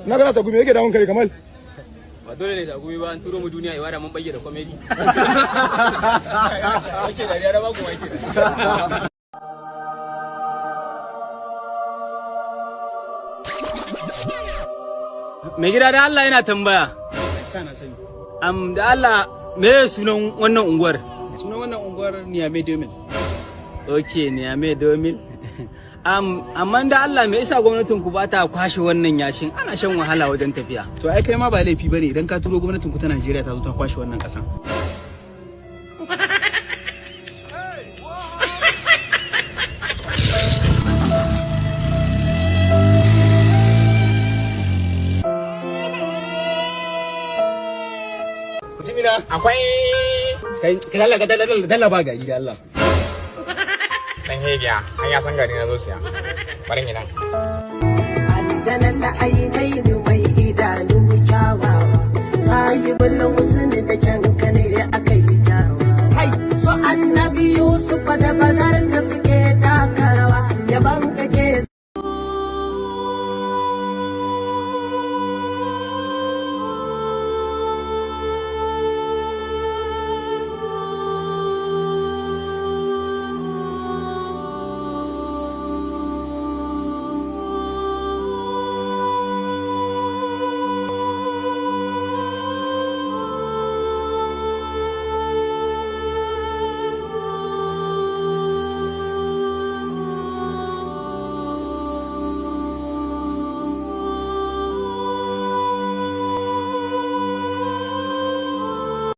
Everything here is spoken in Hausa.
Na kana ta gumi yake damun kare Kamal. Ba dole ne ta gumi ba, an turo mu duniya ibada mun bayyana comedy. Wace dariya da ba ku wake. Mai gida da Allah yana tambaya. Sana sani. Da Allah me sunan wannan unguwar? Sunan wannan unguwar Niamey 2000. Okay, Niamey 2000. Amma da Allah me yasa gwamnatin ku ba ta kwashe wannan yashin? Ana shan wahala wajen tafiya. To ai kai ma ba laifi bane idan ka turo gwamnatin ku ta Najeriya ta zo ta kwashe wannan kasan. Mutumina akwai kai dalla ba gari da Allah. Dan hegiya an ya san gari na zo siya barin gidan aljanan la'ainai mai idanu kyawawa sahibul husni da kyankane aka yi kyawawa so annabi Yusuf da bazan